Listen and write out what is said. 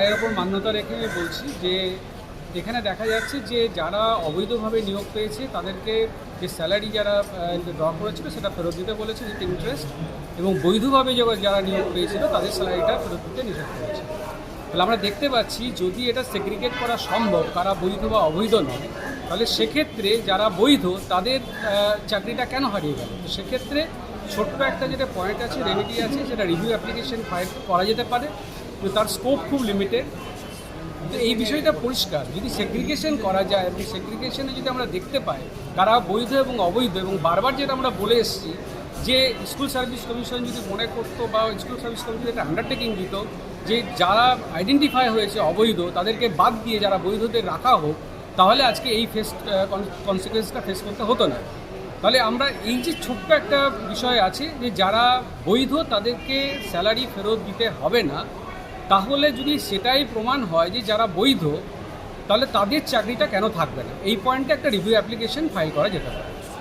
রায়ের ওপর মান্যতা রেখে আমি বলছি যে এখানে দেখা যাচ্ছে যে যারা অবৈধভাবে নিয়োগ পেয়েছে তাদেরকে যে স্যালারি যারা ড্র করেছিল সেটা ফেরত দিতে বলেছে উইথ ইন্টারেস্ট, এবং বৈধভাবে যারা নিয়োগ পেয়েছিল তাদের স্যালারিটা ফেরত দিতে নিষেধ করেছে। তাহলে আমরা দেখতে পাচ্ছি যদি এটা সেগ্রিগেট করা সম্ভব কারা বৈধ বা অবৈধ নয়, তাহলে সেক্ষেত্রে যারা বৈধ তাদের চাকরিটা কেন হারিয়ে গেল। তো সেক্ষেত্রে ছোট্ট একটা যেটা পয়েন্ট আছে, রেমেডি আছে, সেটা রিভিউ অ্যাপ্লিকেশন ফাইল করা যেতে পারে, কিন্তু তার স্কোপ খুব লিমিটেড। তো এই বিষয়টা পরিষ্কার, যদি সেগ্রিগেশন করা যায় এবং সেগ্রিগেশনে যদি আমরা দেখতে পাই কারা বৈধ এবং অবৈধ, এবং বারবার যেটা আমরা বলে এসেছি যে স্কুল সার্ভিস কমিশন যদি মনে করতো বা স্কুল সার্ভিস কমিশন একটা আন্ডারটেকিং দিত যে যারা আইডেন্টিফাই হয়েছে অবৈধ তাদেরকে বাদ দিয়ে যারা বৈধদের রাখা হোক, তাহলে আজকে এই কনসিকুয়েন্সটা ফেস করতে হতো না। তাহলে আমরা এই যে ছোট্ট একটা বিষয় আছে যে যারা বৈধ তাদেরকে স্যালারি ফেরত দিতে হবে না, তাহলে যদি সেটাই প্রমাণ হয় যে যারা বৈধ তাহলে তাদের চাকরিটা কেন থাকবে না, এই পয়েন্টে একটা রিভিউ অ্যাপ্লিকেশন ফাইল করা যেতে পারে।